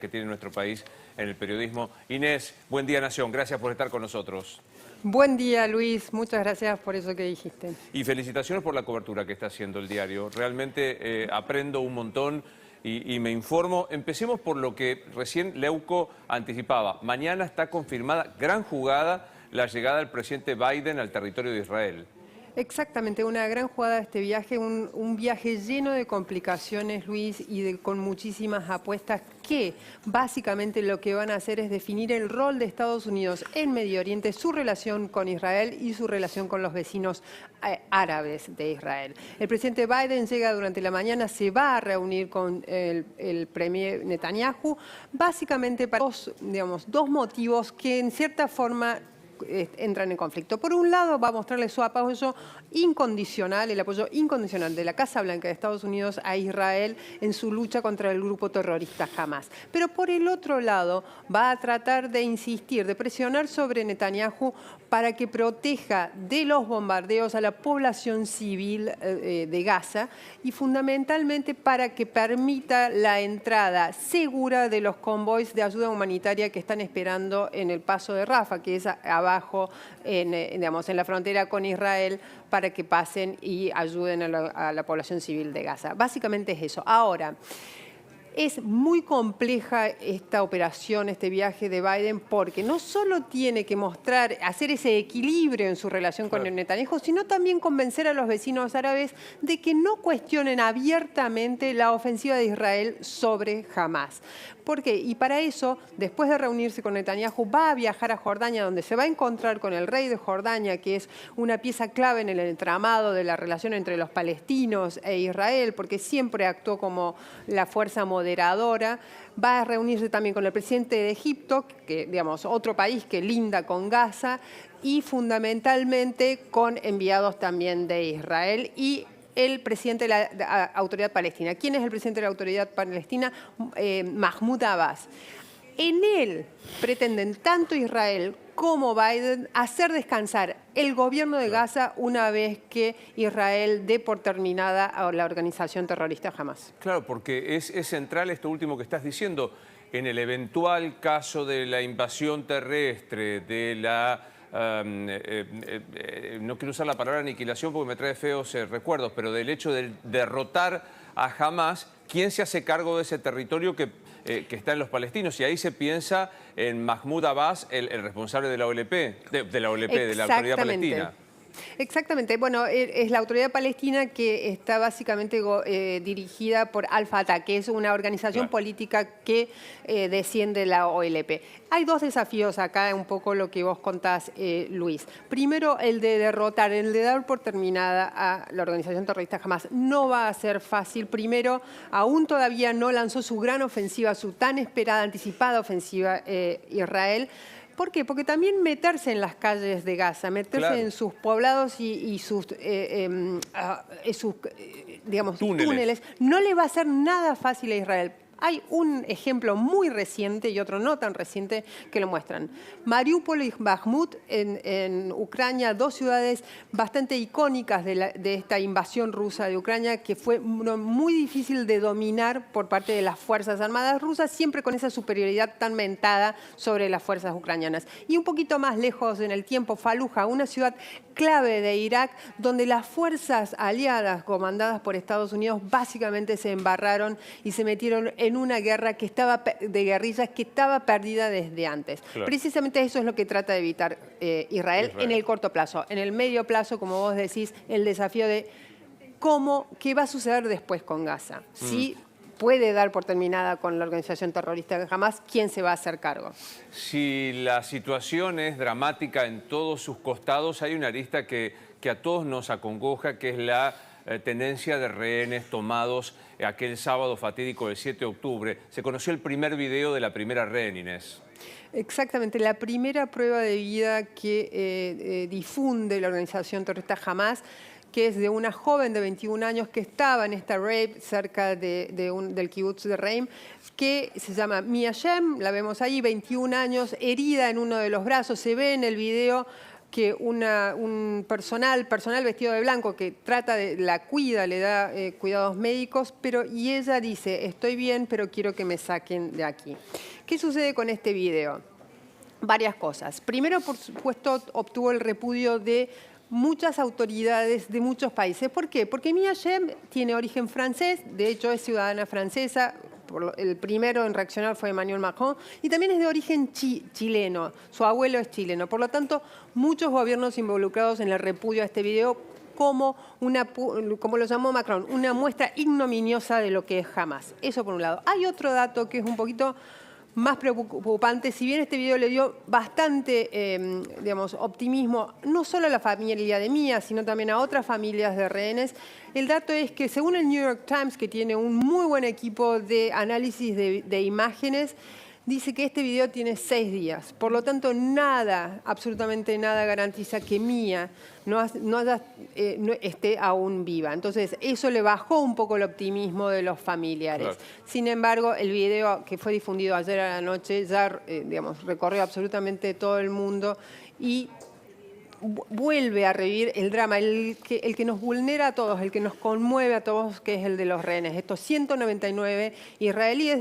que tiene nuestro país en el periodismo. Inés, buen día Nación, gracias por estar con nosotros. Buen día, Luis. Muchas gracias por eso que dijiste. Y felicitaciones por la cobertura que está haciendo el diario. Realmente aprendo un montón y me informo. Empecemos por lo que recién Leuco anticipaba. Mañana está confirmada, gran jugada, la llegada del presidente Biden al territorio de Israel. Exactamente, una gran jugada de este viaje, un viaje lleno de complicaciones, Luis, y con muchísimas apuestas que básicamente lo que van a hacer es definir el rol de Estados Unidos en Medio Oriente, su relación con Israel y su relación con los vecinos árabes de Israel. El presidente Biden llega durante la mañana, se va a reunir con el premier Netanyahu, básicamente para dos motivos que en cierta forma entran en conflicto. Por un lado, va a mostrarle su apoyo incondicional, el apoyo incondicional de la Casa Blanca de Estados Unidos a Israel en su lucha contra el grupo terrorista Hamas. Pero por el otro lado, va a tratar de insistir, de presionar sobre Netanyahu para que proteja de los bombardeos a la población civil de Gaza y fundamentalmente para que permita la entrada segura de los convoys de ayuda humanitaria que están esperando en el paso de Rafah, que es abajo en la frontera con Israel, para que pasen y ayuden a la población civil de Gaza. Básicamente es eso. Ahora, es muy compleja esta operación, este viaje de Biden, porque no solo tiene que mostrar, hacer ese equilibrio en su relación con el Netanyahu, sino también convencer a los vecinos árabes de que no cuestionen abiertamente la ofensiva de Israel sobre Hamas. ¿Por qué? Y para eso, después de reunirse con Netanyahu, va a viajar a Jordania, donde se va a encontrar con el rey de Jordania, que es una pieza clave en el entramado de la relación entre los palestinos e Israel, porque siempre actuó como la fuerza moderadora. Va a reunirse también con el presidente de Egipto, que, otro país que linda con Gaza, y fundamentalmente con enviados también de Israel y el presidente de la Autoridad Palestina. ¿Quién es el presidente de la Autoridad Palestina? Mahmoud Abbas. En él pretenden tanto Israel como Biden hacer descansar el gobierno de Gaza una vez que Israel dé por terminada a la organización terrorista Hamas. Claro, porque es central esto último que estás diciendo. En el eventual caso de la invasión terrestre, de la... no quiero usar la palabra aniquilación porque me trae feos recuerdos, pero del hecho de derrotar a Hamas, ¿quién se hace cargo de ese territorio que está en los palestinos? Y ahí se piensa en Mahmoud Abbas, el responsable de la OLP, de la Autoridad Palestina. Exactamente. Bueno, es la Autoridad Palestina que está básicamente dirigida por Al-Fatah, que es una organización política que desciende de la OLP. Hay dos desafíos acá, un poco lo que vos contás, Luis. Primero, el de derrotar, el de dar por terminada a la organización terrorista Hamas. No va a ser fácil. Primero, aún todavía no lanzó su gran ofensiva, su tan esperada, anticipada ofensiva Israel. ¿Por qué? Porque también meterse en las calles de Gaza, meterse en sus poblados y sus túneles, no le va a ser nada fácil a Israel. Hay un ejemplo muy reciente y otro no tan reciente que lo muestran. Mariupol y Bakhmut en Ucrania, dos ciudades bastante icónicas de esta invasión rusa de Ucrania, que fue muy difícil de dominar por parte de las Fuerzas Armadas rusas, siempre con esa superioridad tan mentada sobre las fuerzas ucranianas. Y un poquito más lejos en el tiempo, Fallujah, una ciudad clave de Irak, donde las fuerzas aliadas comandadas por Estados Unidos básicamente se embarraron y se metieron en una guerra de guerrillas que estaba perdida desde antes. Precisamente eso es lo que trata de evitar Israel en el corto plazo. En el medio plazo, como vos decís, el desafío de qué va a suceder después con Gaza. Si puede dar por terminada con la organización terrorista de Hamas, ¿quién se va a hacer cargo? Si la situación es dramática en todos sus costados, hay una arista que a todos nos acongoja, que es la tenencia de rehenes tomados aquel sábado fatídico del 7 de octubre. Se conoció el primer video de la primera rehén, Inés. Exactamente, la primera prueba de vida que difunde la organización terrorista Hamas, que es de una joven de 21 años que estaba en esta rape cerca del kibutz de Reim, que se llama Mia Shem, la vemos ahí, 21 años, herida en uno de los brazos, se ve en el video que un personal vestido de blanco que la cuida, le da cuidados médicos, y ella dice, estoy bien, pero quiero que me saquen de aquí. ¿Qué sucede con este video? Varias cosas. Primero, por supuesto, obtuvo el repudio de muchas autoridades de muchos países. ¿Por qué? Porque Mia Yem tiene origen francés, de hecho es ciudadana francesa. El primero en reaccionar fue Emmanuel Macron, y también es de origen chileno, su abuelo es chileno. Por lo tanto, muchos gobiernos involucrados en el repudio a este video, como lo llamó Macron, una muestra ignominiosa de lo que es Hamas. Eso por un lado. Hay otro dato que es un poquito más preocupante. Si bien este video le dio bastante, optimismo, no solo a la familia de Mia, sino también a otras familias de rehenes, el dato es que según el New York Times, que tiene un muy buen equipo de análisis de imágenes, dice que este video tiene 6 días. Por lo tanto, nada, absolutamente nada garantiza que Mia no esté aún viva. Entonces, eso le bajó un poco el optimismo de los familiares. Claro. Sin embargo, el video que fue difundido ayer a la noche ya, recorrió absolutamente todo el mundo y vuelve a revivir el drama, el que nos vulnera a todos, el que nos conmueve a todos, que es el de los rehenes. Estos 199 israelíes,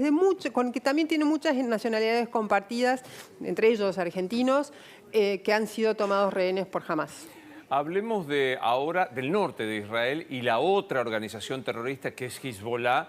que también tienen muchas nacionalidades compartidas, entre ellos argentinos, que han sido tomados rehenes por Hamas. Hablemos ahora del norte de Israel y la otra organización terrorista que es Hezbollah,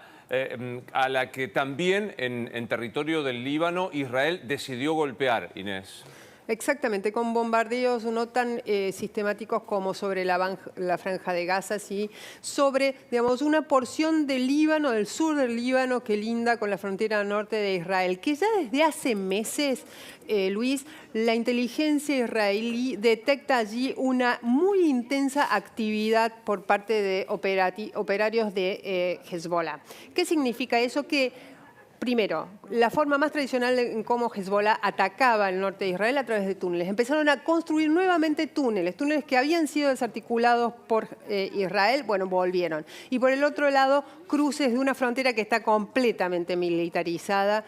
a la que también en territorio del Líbano Israel decidió golpear, Inés. Exactamente, con bombardeos no tan sistemáticos como sobre la franja de Gaza, sí, sobre, una porción del Líbano, del sur del Líbano, que linda con la frontera norte de Israel, que ya desde hace meses, Luis, la inteligencia israelí detecta allí una muy intensa actividad por parte de operarios de Hezbollah. ¿Qué significa eso? Que primero, la forma más tradicional en cómo Hezbollah atacaba el norte de Israel a través de túneles. Empezaron a construir nuevamente túneles que habían sido desarticulados por Israel, volvieron. Y por el otro lado, cruces de una frontera que está completamente militarizada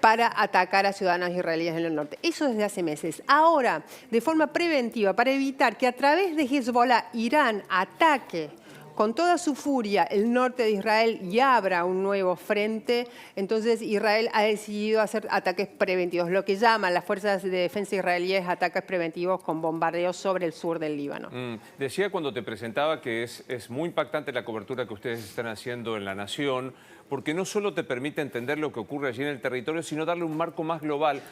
para atacar a ciudadanos israelíes en el norte. Eso desde hace meses. Ahora, de forma preventiva, para evitar que a través de Hezbollah Irán ataque con toda su furia el norte de Israel y abra un nuevo frente, entonces Israel ha decidido hacer ataques preventivos, lo que llaman las fuerzas de defensa israelíes ataques preventivos con bombardeos sobre el sur del Líbano. Decía cuando te presentaba que es muy impactante la cobertura que ustedes están haciendo en La Nación, porque no solo te permite entender lo que ocurre allí en el territorio, sino darle un marco más global.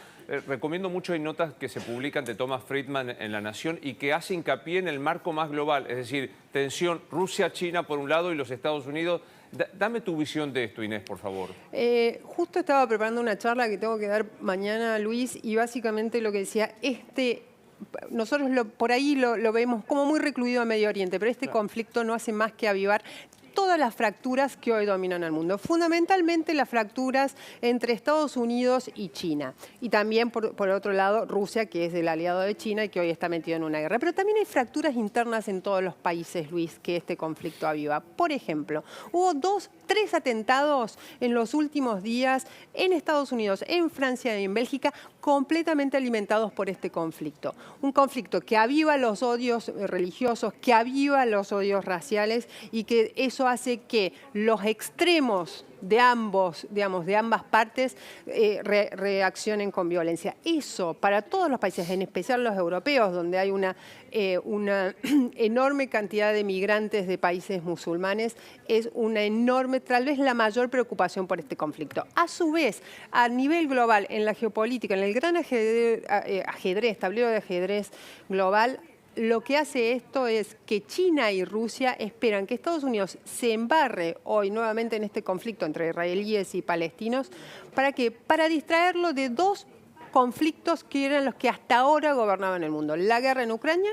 Recomiendo mucho, hay notas que se publican de Thomas Friedman en La Nación y que hace hincapié en el marco más global, es decir, tensión Rusia-China por un lado y los Estados Unidos. Dame tu visión de esto, Inés, por favor. Justo estaba preparando una charla que tengo que dar mañana, Luis, y básicamente lo que decía, nosotros por ahí lo vemos como muy recluido a Medio Oriente, pero este conflicto no hace más que avivar todas las fracturas que hoy dominan el mundo. Fundamentalmente las fracturas entre Estados Unidos y China. Y también, por otro lado, Rusia, que es el aliado de China y que hoy está metido en una guerra. Pero también hay fracturas internas en todos los países, Luis, que este conflicto aviva. Por ejemplo, hubo 3 atentados en los últimos días en Estados Unidos, en Francia y en Bélgica, completamente alimentados por este conflicto. Un conflicto que aviva los odios religiosos, que aviva los odios raciales y que eso hace que los extremos de ambas partes reaccionen con violencia. Eso, para todos los países, en especial los europeos, donde hay una enorme cantidad de migrantes de países musulmanes, es una enorme, tal vez la mayor preocupación por este conflicto. A su vez, a nivel global, en la geopolítica, en el gran tablero de ajedrez global, lo que hace esto es que China y Rusia esperan que Estados Unidos se embarre hoy nuevamente en este conflicto entre israelíes y palestinos. ¿Para qué? Para distraerlo de 2 conflictos que eran los que hasta ahora gobernaban el mundo. La guerra en Ucrania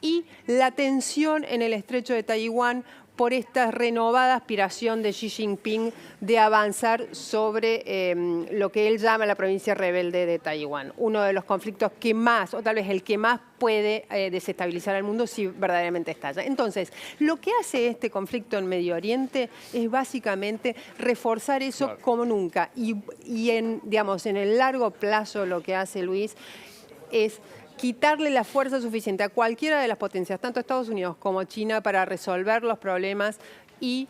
y la tensión en el estrecho de Taiwán por esta renovada aspiración de Xi Jinping de avanzar sobre lo que él llama la provincia rebelde de Taiwán. Uno de los conflictos que más, o tal vez el que más puede desestabilizar al mundo si verdaderamente estalla. Entonces, lo que hace este conflicto en Medio Oriente es básicamente reforzar eso como nunca. Y en el largo plazo lo que hace, Luis, es quitarle la fuerza suficiente a cualquiera de las potencias, tanto Estados Unidos como China, para resolver los problemas y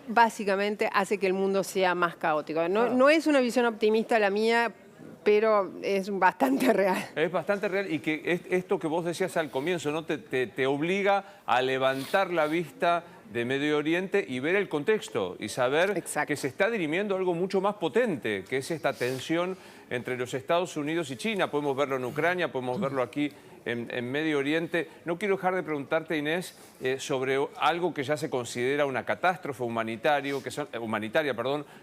básicamente hace que el mundo sea más caótico. No es una visión optimista la mía, pero es bastante real. Es bastante real y que esto que vos decías al comienzo, ¿no? Te obliga a levantar la vista de Medio Oriente y ver el contexto y saber que se está dirimiendo algo mucho más potente, que es esta tensión entre los Estados Unidos y China. Podemos verlo en Ucrania, podemos verlo aquí en Medio Oriente. No quiero dejar de preguntarte, Inés, sobre algo que ya se considera una catástrofe humanitaria,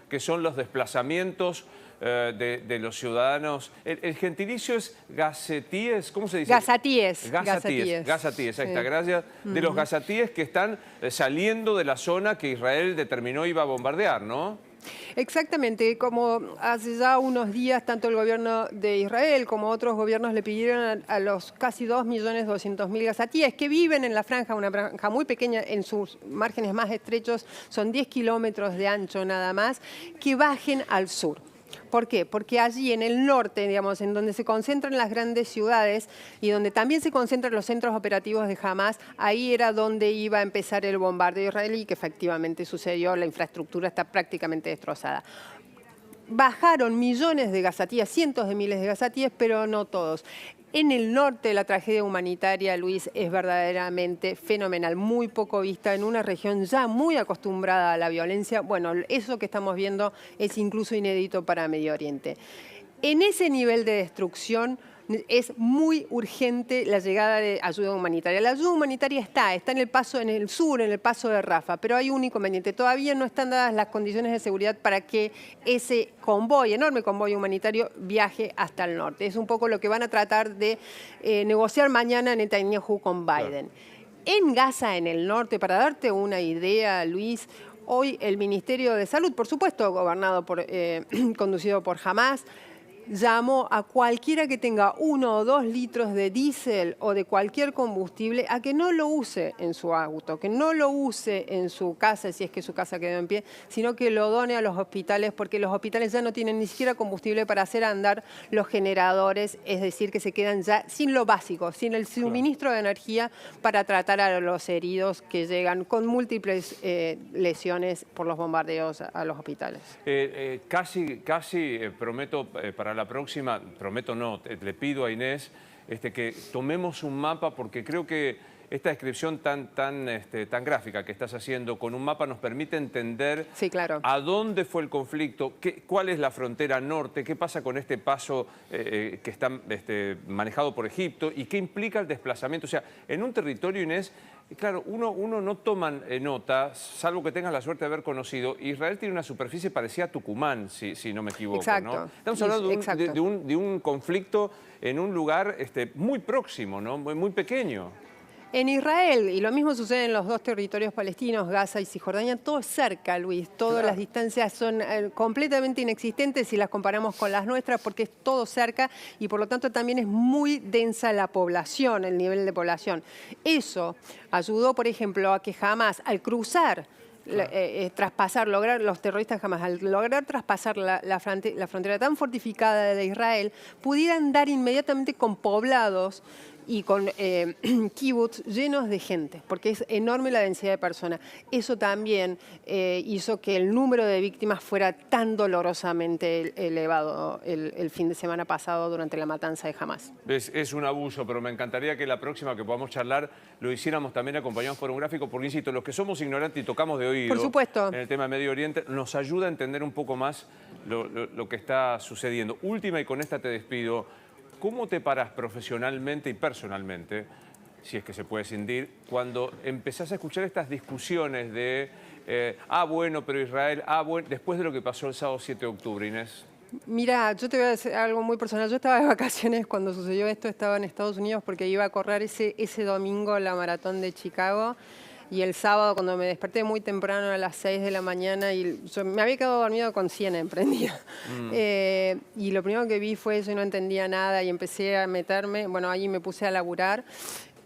que son los desplazamientos de los ciudadanos. El gentilicio es gazatíes, ¿cómo se dice? Gazatíes. Gazatíes, ahí está, gracias. De los gazatíes que están saliendo de la zona que Israel determinó iba a bombardear, ¿no? Exactamente, como hace ya unos días tanto el gobierno de Israel como otros gobiernos le pidieron a los casi 2.200.000 gazatíes que viven en la franja, una franja muy pequeña en sus márgenes más estrechos, son 10 kilómetros de ancho nada más, que bajen al sur. ¿Por qué? Porque allí en el norte, digamos, en donde se concentran las grandes ciudades y donde también se concentran los centros operativos de Hamás, ahí era donde iba a empezar el bombardeo israelí, que efectivamente sucedió, la infraestructura está prácticamente destrozada. Bajaron millones de gazatíes, cientos de miles de gazatíes, pero no todos. En el norte la tragedia humanitaria, Luis, es verdaderamente fenomenal, muy poco vista en una región ya muy acostumbrada a la violencia. Bueno, eso que estamos viendo es incluso inédito para Medio Oriente. En ese nivel de destrucción es muy urgente la llegada de ayuda humanitaria. La ayuda humanitaria está en el paso, en el sur, en el paso de Rafah, pero hay un inconveniente. Todavía no están dadas las condiciones de seguridad para que ese convoy, enorme convoy humanitario, viaje hasta el norte. Es un poco lo que van a tratar de negociar mañana Netanyahu con Biden. En Gaza, en el norte, para darte una idea, Luis, hoy el Ministerio de Salud, por supuesto, conducido por Hamás, llamó a cualquiera que tenga 1 o 2 litros de diésel o de cualquier combustible a que no lo use en su auto, que no lo use en su casa, si es que su casa quedó en pie, sino que lo done a los hospitales, porque los hospitales ya no tienen ni siquiera combustible para hacer andar los generadores, es decir, que se quedan ya sin lo básico, sin el suministro de energía para tratar a los heridos que llegan con múltiples lesiones por los bombardeos a los hospitales. Casi prometo para la próxima, prometo no, le pido a Inés que tomemos un mapa, porque creo que esta descripción tan gráfica que estás haciendo con un mapa nos permite entender a dónde fue el conflicto, cuál es la frontera norte, qué pasa con este paso que está manejado por Egipto y qué implica el desplazamiento. O sea, en un territorio, Inés, claro, uno no toma nota, salvo que tengas la suerte de haber conocido. Israel tiene una superficie parecida a Tucumán, si no me equivoco. Exacto. ¿No? Estamos hablando de un conflicto en un lugar muy próximo, ¿no? Muy pequeño. En Israel, y lo mismo sucede en los 2 territorios palestinos, Gaza y Cisjordania, todo es cerca, Luis. Todas las distancias son completamente inexistentes si las comparamos con las nuestras, porque es todo cerca y por lo tanto también es muy densa la población, el nivel de población. Eso ayudó, por ejemplo, a que Hamás, al cruzar, los terroristas jamás, al lograr traspasar la frontera tan fortificada de Israel, pudieran dar inmediatamente con poblados y con kibbutz llenos de gente, porque es enorme la densidad de personas. Eso también hizo que el número de víctimas fuera tan dolorosamente elevado el fin de semana pasado durante la matanza de Hamás. Es un abuso, pero me encantaría que la próxima que podamos charlar lo hiciéramos también acompañados por un gráfico, porque insisto, los que somos ignorantes y tocamos de oído por supuesto en el tema de Medio Oriente, nos ayuda a entender un poco más lo que está sucediendo. Última, y con esta te despido. ¿Cómo te paras profesionalmente y personalmente, si es que se puede cindir, cuando empezás a escuchar estas discusiones de bueno, pero Israel, bueno, después de lo que pasó el sábado 7 de octubre, Inés? Mira, yo te voy a decir algo muy personal. Yo estaba de vacaciones cuando sucedió esto, estaba en Estados Unidos porque iba a correr ese domingo la maratón de Chicago. Y el sábado, cuando me desperté muy temprano a las 6 de la mañana, y yo me había quedado dormido con Siena prendida. Y lo primero que vi fue eso y no entendía nada y empecé a meterme. Bueno, allí me puse a laburar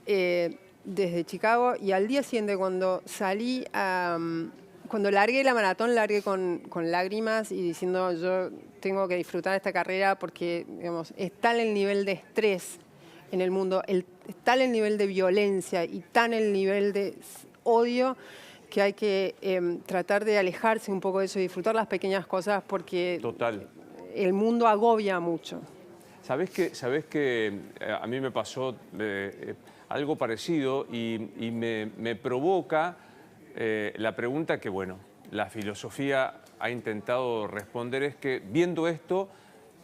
desde Chicago. Y al día siguiente, cuando salí, cuando largué la maratón, largué con lágrimas y diciendo yo tengo que disfrutar esta carrera porque, digamos, es tal el nivel de estrés en el mundo, tal el nivel de violencia y tan el nivel de odio que hay que tratar de alejarse un poco de eso y disfrutar las pequeñas cosas porque Total. el mundo agobia mucho. ¿Sabés que a mí me pasó algo parecido y me provoca la pregunta que, bueno, la filosofía ha intentado responder, es que viendo esto,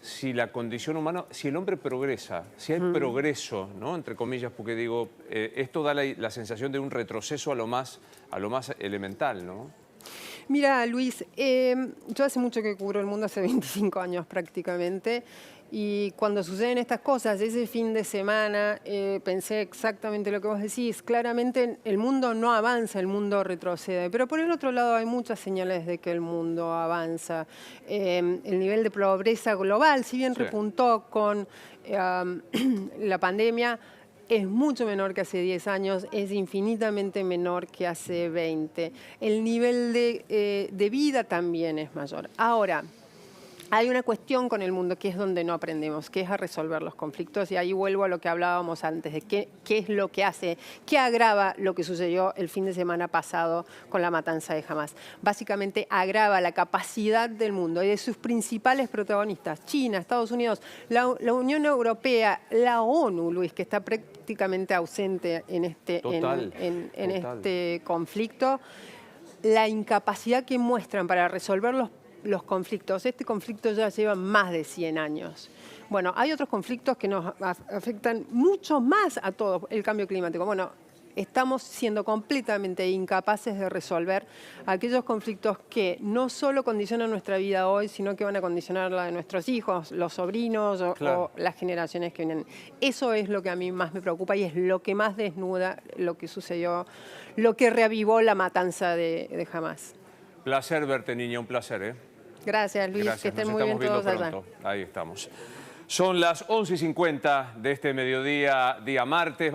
si la condición humana, si el hombre progresa, si hay progreso, ¿no? Entre comillas, porque digo, esto da la sensación de un retroceso a lo más elemental, ¿no? Mira, Luis, yo hace mucho que cubro el mundo, hace 25 años prácticamente, y cuando suceden estas cosas, ese fin de semana, pensé exactamente lo que vos decís. Claramente el mundo no avanza, el mundo retrocede, pero por el otro lado hay muchas señales de que el mundo avanza. El nivel de pobreza global, si bien repuntó con la pandemia, es mucho menor que hace 10 años, es infinitamente menor que hace 20. El nivel de vida también es mayor. Ahora, hay una cuestión con el mundo que es donde no aprendemos, que es a resolver los conflictos, y ahí vuelvo a lo que hablábamos antes, de qué es lo que hace, qué agrava lo que sucedió el fin de semana pasado con la matanza de Hamás. Básicamente agrava la capacidad del mundo y de sus principales protagonistas, China, Estados Unidos, la Unión Europea, la ONU, Luis, que está prácticamente ausente en este conflicto, la incapacidad que muestran para resolver los conflictos. Este conflicto ya lleva más de 100 años. Bueno, hay otros conflictos que nos afectan mucho más a todos, el cambio climático. Bueno, estamos siendo completamente incapaces de resolver aquellos conflictos que no solo condicionan nuestra vida hoy, sino que van a condicionar la de nuestros hijos, los sobrinos o las generaciones que vienen. Eso es lo que a mí más me preocupa y es lo que más desnuda lo que sucedió, lo que reavivó la matanza de Hamás. Placer verte, niña, un placer, ¿eh? Gracias, Luis. Gracias. Que estén Nos muy bien estamos todos viendo allá. pronto. Ahí estamos. Son las 11:50 de este mediodía, día martes.